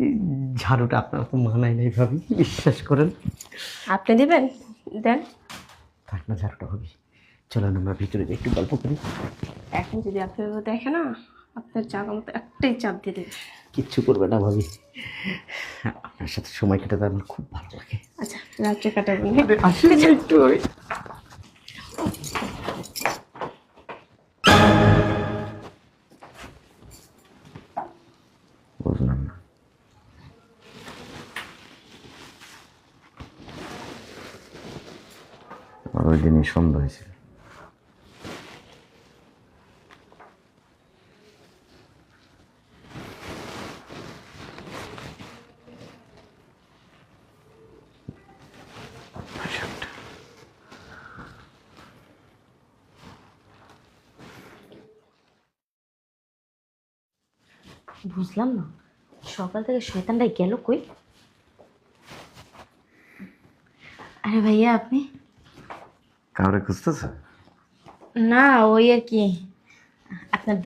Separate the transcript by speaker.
Speaker 1: এই ঝাড়ুটা আপনার তো মানায় নাই ভাবি, বিশ্বাস করেন।
Speaker 2: আপনি দিবেন? দেন।
Speaker 1: থাক না ঝাড়ুটা ভাবি, চলেন আমরা ভিতরে যাই, একটু গল্প করি।
Speaker 2: এখন যদি আপনার দেখে না, আপনার জায়গা মতো একটাই চাপ দিয়ে দেবে।
Speaker 1: কিচ্ছু করবে না ভাবি, আপনার সাথে সময় কাটাতে আমার খুব ভালো লাগে।
Speaker 2: আচ্ছা, রাত্রে কাটাবেন।
Speaker 1: আসলে একটু ওই বুঝলাম না, আমার ওই দিনই সন্ধ্যা হয়েছিল।
Speaker 3: বুঝলাম না, সকাল থেকে শয়তানটাই গেল কই? আরে ভাইয়া আপনি?
Speaker 1: কাউরে খুঁজতেছে?
Speaker 3: না, ওই আর কি, আপনার